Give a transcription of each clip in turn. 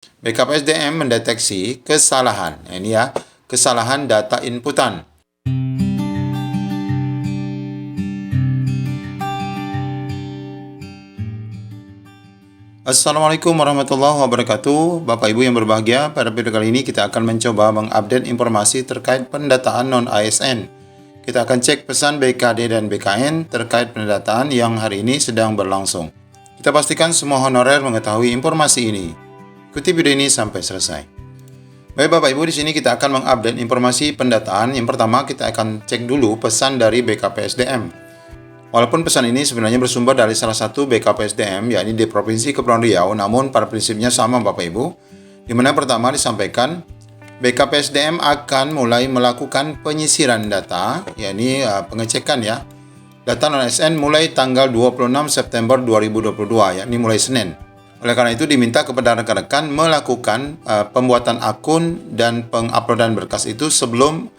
BKPSDM mendeteksi kesalahan. Nah, ini ya, kesalahan data inputan. Assalamualaikum warahmatullahi wabarakatuh. Bapak Ibu yang berbahagia, pada video kali ini kita akan mencoba mengupdate informasi terkait pendataan non-ASN. Kita akan cek pesan BKD dan BKN terkait pendataan yang hari ini sedang berlangsung. Kita pastikan semua honorer mengetahui informasi ini. Ikuti video ini sampai selesai. Baik Bapak Ibu, di sini kita akan mengupdate informasi pendataan. Yang pertama kita akan cek dulu pesan dari BKPSDM. Walaupun pesan ini sebenarnya bersumber dari salah satu BKPSDM, yakni di Provinsi Kepulauan Riau, namun pada prinsipnya sama Bapak Ibu, di mana pertama disampaikan BKPSDM akan mulai melakukan penyisiran data, yakni pengecekan ya, data non-ASN mulai tanggal 26 September 2022, yakni mulai Senin. Oleh karena itu diminta kepada rekan-rekan melakukan pembuatan akun dan penguploadan berkas itu sebelum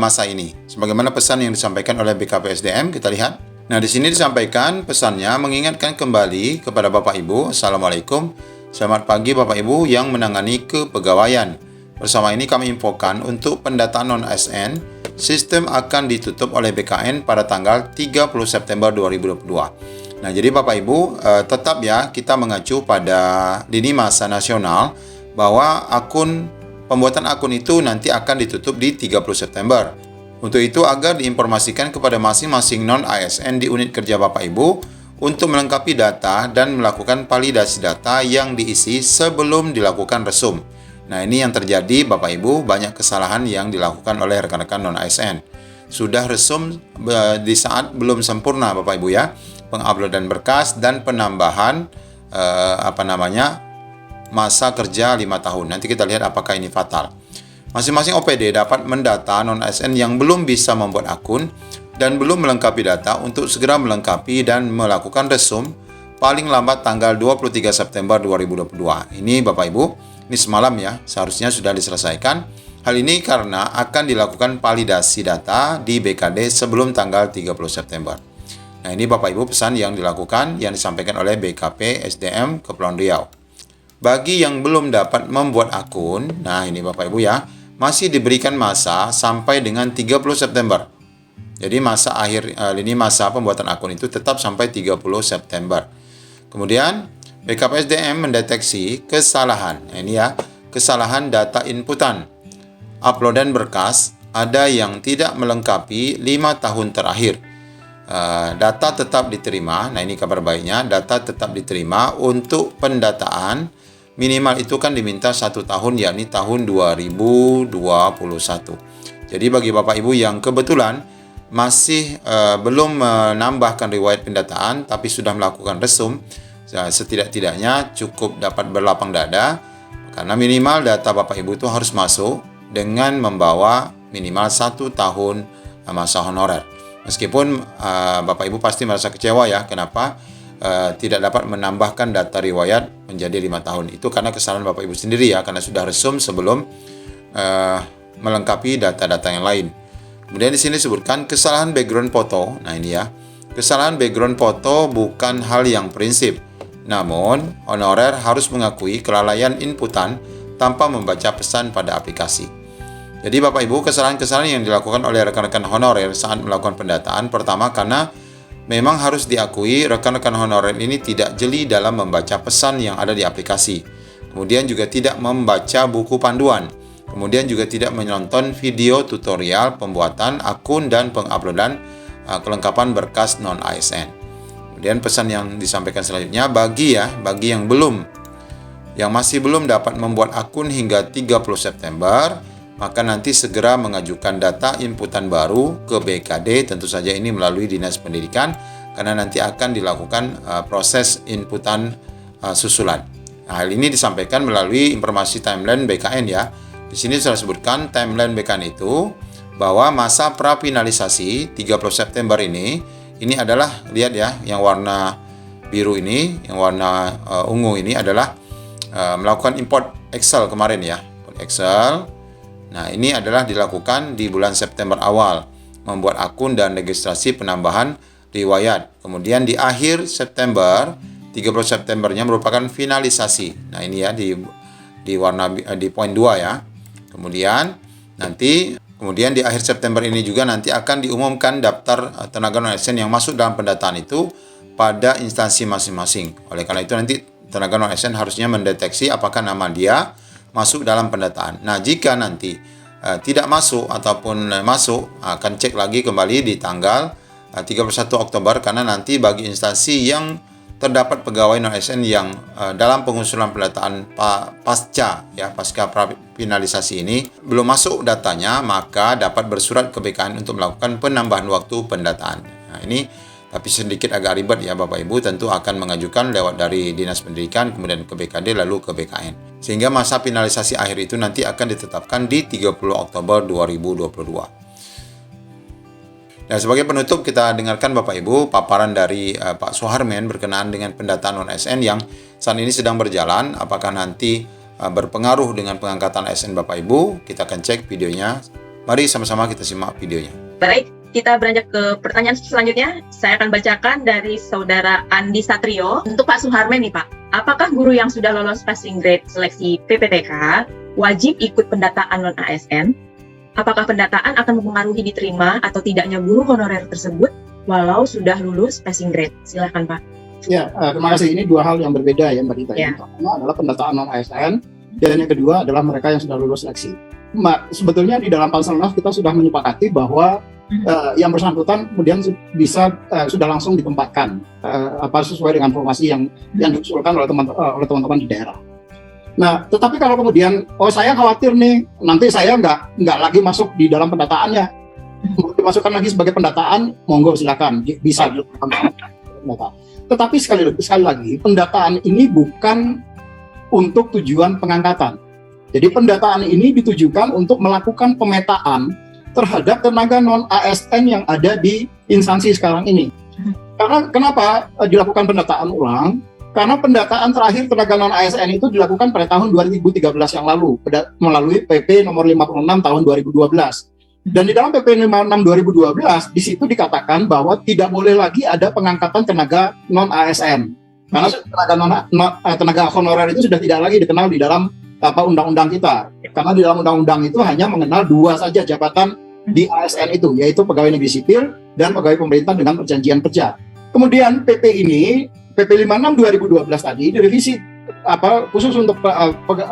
masa ini. Sebagaimana pesan yang disampaikan oleh BKPSDM, kita lihat. Nah, di sini disampaikan pesannya mengingatkan kembali kepada Bapak Ibu. Assalamualaikum. Selamat pagi Bapak Ibu yang menangani kepegawaian. Bersama ini kami infokan untuk pendataan non-ASN, sistem akan ditutup oleh BKN pada tanggal 30 September 2022. Nah, jadi Bapak Ibu tetap ya kita mengacu pada lini masa nasional bahwa pembuatan akun itu nanti akan ditutup di 30 September. Untuk itu agar diinformasikan kepada masing-masing non-ASN di unit kerja Bapak Ibu untuk melengkapi data dan melakukan validasi data yang diisi sebelum dilakukan resum. Nah, ini yang terjadi Bapak Ibu, banyak kesalahan yang dilakukan oleh rekan-rekan non-ASN. Sudah resum di saat belum sempurna Bapak Ibu ya, penguploadan berkas dan penambahan masa kerja 5 tahun. Nanti kita lihat apakah ini fatal. Masing-masing OPD dapat mendata non-ASN yang belum bisa membuat akun dan belum melengkapi data untuk segera melengkapi dan melakukan resum paling lambat tanggal 23 September 2022. Ini Bapak Ibu, ini semalam ya, seharusnya sudah diselesaikan. Hal ini karena akan dilakukan validasi data di BKD sebelum tanggal 30 September. Nah, ini Bapak Ibu pesan yang dilakukan, yang disampaikan oleh BKP SDM Kepulauan Riau. Bagi yang belum dapat membuat akun, nah ini Bapak Ibu ya, masih diberikan masa sampai dengan 30 September. Jadi masa akhir lini masa pembuatan akun itu tetap sampai 30 September. Kemudian BKPSDM mendeteksi kesalahan. Nah, ini ya, kesalahan data inputan. Uploadan berkas ada yang tidak melengkapi 5 tahun terakhir. Data tetap diterima. Nah, ini kabar baiknya, data tetap diterima untuk pendataan. Minimal itu kan diminta 1 tahun, yakni tahun 2021. Jadi bagi Bapak Ibu yang kebetulan masih belum menambahkan riwayat pendataan tapi sudah melakukan resum, setidak-tidaknya cukup dapat berlapang dada karena minimal data Bapak Ibu itu harus masuk dengan membawa minimal 1 tahun masa honorer. Meskipun Bapak Ibu pasti merasa kecewa ya, kenapa tidak dapat menambahkan data riwayat menjadi 5 tahun. Itu karena kesalahan Bapak Ibu sendiri ya, karena sudah resum sebelum melengkapi data-data yang lain. Kemudian di sini disebutkan kesalahan background foto. Nah, ini ya. Kesalahan background foto bukan hal yang prinsip. Namun, honorer harus mengakui kelalaian inputan tanpa membaca pesan pada aplikasi. Jadi Bapak Ibu, kesalahan-kesalahan yang dilakukan oleh rekan-rekan honorer saat melakukan pendataan, pertama karena memang harus diakui rekan-rekan honorer ini tidak jeli dalam membaca pesan yang ada di aplikasi. Kemudian juga tidak membaca buku panduan. Kemudian juga tidak menonton video tutorial pembuatan akun dan penguploadan kelengkapan berkas non-ASN. Kemudian pesan yang disampaikan selanjutnya bagi yang masih belum dapat membuat akun hingga 30 September, maka nanti segera mengajukan data inputan baru ke BKD, tentu saja ini melalui Dinas Pendidikan, karena nanti akan dilakukan proses inputan susulan. Nah, hal ini disampaikan melalui informasi timeline BKN ya. Di sini sudah disebutkan timeline BKN itu bahwa masa prafinalisasi 30 September ini adalah, lihat ya, yang warna biru ini, yang warna ungu ini adalah melakukan import Excel kemarin ya, Excel. Nah, ini adalah dilakukan di bulan September awal, membuat akun dan registrasi penambahan riwayat. Kemudian di akhir September, 30 Septembernya merupakan finalisasi. Nah, ini ya, di di poin 2 ya. Kemudian di akhir September ini juga nanti akan diumumkan daftar tenaga non-ASN yang masuk dalam pendataan itu pada instansi masing-masing. Oleh karena itu nanti tenaga non-ASN harusnya mendeteksi apakah nama dia masuk dalam pendataan. Nah, jika nanti tidak masuk ataupun masuk, akan cek lagi kembali di tanggal 31 Oktober karena nanti bagi instansi yang terdapat pegawai non-ASN yang dalam pengusulan pendataan pasca finalisasi ini belum masuk datanya, maka dapat bersurat ke BKN untuk melakukan penambahan waktu pendataan. Nah, ini tapi sedikit agak ribet ya Bapak Ibu, tentu akan mengajukan lewat dari Dinas Pendidikan, kemudian ke BKD, lalu ke BKN. Sehingga masa finalisasi akhir itu nanti akan ditetapkan di 30 Oktober 2022. Nah, sebagai penutup kita dengarkan Bapak Ibu paparan dari Pak Suharmen berkenaan dengan pendataan non-ASN yang saat ini sedang berjalan. Apakah nanti berpengaruh dengan pengangkatan ASN Bapak Ibu? Kita akan cek videonya. Mari sama-sama kita simak videonya. Baik, kita beranjak ke pertanyaan selanjutnya. Saya akan bacakan dari Saudara Andi Satrio. Untuk Pak Suharmen nih Pak, apakah guru yang sudah lolos passing grade seleksi PPTK wajib ikut pendataan non-ASN? Apakah pendataan akan mempengaruhi diterima atau tidaknya guru honorer tersebut walau sudah lulus passing grade? Silakan Pak. Ya, terima kasih. Ini dua hal yang berbeda ya Mbak Dita. Ya. Yang pertama adalah pendataan non-ASN dan yang kedua adalah mereka yang sudah lulus seleksi. Sebetulnya di dalam Panselnas kita sudah menyepakati bahwa yang bersangkutan kemudian bisa sudah langsung ditempatkan sesuai dengan formasi yang diusulkan oleh teman-teman di daerah. Nah, tetapi kalau kemudian, saya khawatir nih, nanti saya nggak lagi masuk di dalam pendataannya, dimasukkan lagi sebagai pendataan, monggo silakan, bisa dilakukan pendataan. Tetapi sekali lagi, pendataan ini bukan untuk tujuan pengangkatan. Jadi pendataan ini ditujukan untuk melakukan pemetaan terhadap tenaga non-ASN yang ada di instansi sekarang ini. Karena kenapa dilakukan pendataan ulang? Karena pendataan terakhir tenaga non-ASN itu dilakukan pada tahun 2013 yang lalu melalui PP nomor 56 tahun 2012. Dan di dalam PP 56 2012 di situ dikatakan bahwa tidak boleh lagi ada pengangkatan tenaga non-ASN. Karena tenaga honorer itu sudah tidak lagi dikenal di dalam undang-undang kita. Karena di dalam undang-undang itu hanya mengenal dua saja jabatan di ASN itu, yaitu pegawai negeri sipil dan pegawai pemerintah dengan perjanjian kerja. Kemudian PP ini PP 56 2012 tadi direvisi khusus untuk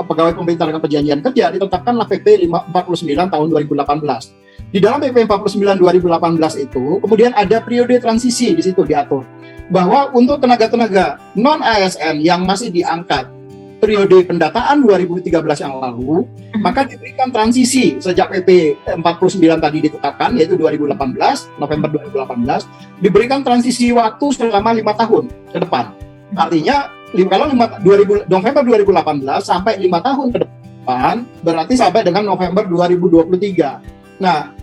pegawai pemerintah dengan perjanjian kerja, ditetapkanlah PP 49 tahun 2018. Di dalam PP 49 2018 itu kemudian ada periode transisi di situ diatur bahwa untuk tenaga-tenaga non ASN yang masih diangkat periode pendataan 2013 yang lalu, maka diberikan transisi sejak PP 49 tadi ditetapkan, yaitu 2018, November 2018, diberikan transisi waktu selama 5 tahun ke depan. Artinya, kalau November 2018 sampai 5 tahun ke depan, berarti sampai dengan November 2023. Nah,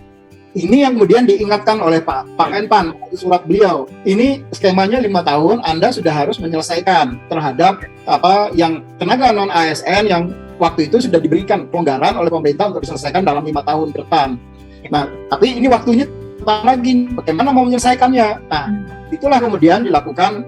ini yang kemudian diingatkan oleh Pak Menpan di surat beliau. Ini skemanya 5 tahun, Anda sudah harus menyelesaikan terhadap yang tenaga non ASN yang waktu itu sudah diberikan pelonggaran oleh pemerintah untuk diselesaikan dalam 5 tahun ke depan. Nah, tapi ini waktunya lagi, bagaimana mau menyelesaikannya? Nah, itulah kemudian dilakukan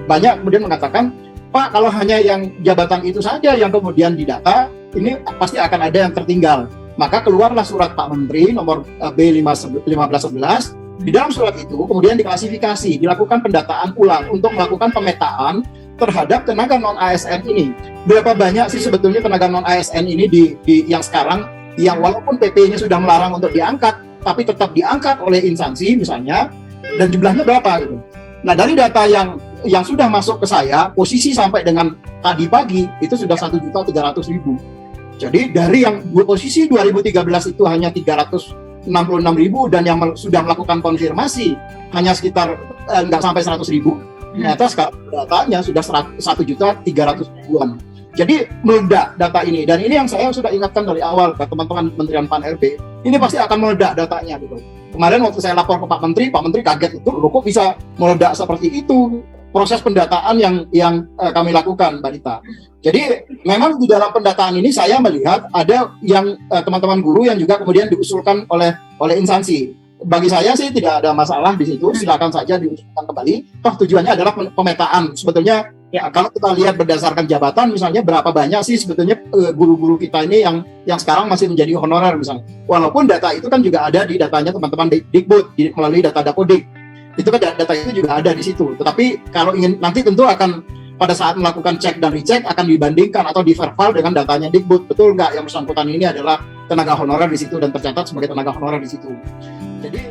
banyak kemudian mengatakan, Pak, kalau hanya yang jabatan itu saja yang kemudian didata, ini pasti akan ada yang tertinggal. Maka keluarlah surat Pak Menteri nomor B1511. Di dalam surat itu kemudian diklasifikasi, dilakukan pendataan ulang untuk melakukan pemetaan terhadap tenaga non-ASN ini. Berapa banyak sih sebetulnya tenaga non-ASN ini yang sekarang, yang walaupun PP-nya sudah melarang untuk diangkat, tapi tetap diangkat oleh instansi misalnya, dan jumlahnya berapa gitu. Nah, dari data yang sudah masuk ke saya, posisi sampai dengan tadi pagi itu sudah 1.300.000. Jadi dari yang posisi 2013 itu hanya 366.000 dan yang sudah melakukan konfirmasi hanya sekitar nggak sampai 100.000. Ternyata sekarang datanya sudah 1.300.000-an. Jadi meledak data ini, dan ini yang saya sudah ingatkan dari awal ke teman-teman Kementerian Pan-RB, ini pasti akan meledak datanya gitu. Kemarin waktu saya lapor ke Pak Menteri kaget itu, loh kok bisa meledak seperti itu? Proses pendataan yang kami lakukan, Mbak Dita. Jadi memang di dalam pendataan ini saya melihat ada yang teman-teman guru yang juga kemudian diusulkan oleh instansi. Bagi saya sih tidak ada masalah di situ, silakan saja diusulkan kembali. Toh tujuannya adalah pemetaan. Sebetulnya Ya. Kalau kita lihat berdasarkan jabatan, misalnya berapa banyak sih sebetulnya guru-guru kita ini yang sekarang masih menjadi honorer misalnya. Walaupun data itu kan juga ada di datanya teman-teman Dikbud melalui data Dapodik. Itu kan data itu juga ada di situ. Tetapi kalau ingin nanti tentu akan pada saat melakukan cek dan recheck akan dibandingkan atau diverval dengan datanya Dikbud. Betul nggak yang bersangkutan ini adalah tenaga honorer di situ dan tercatat sebagai tenaga honorer di situ. Jadi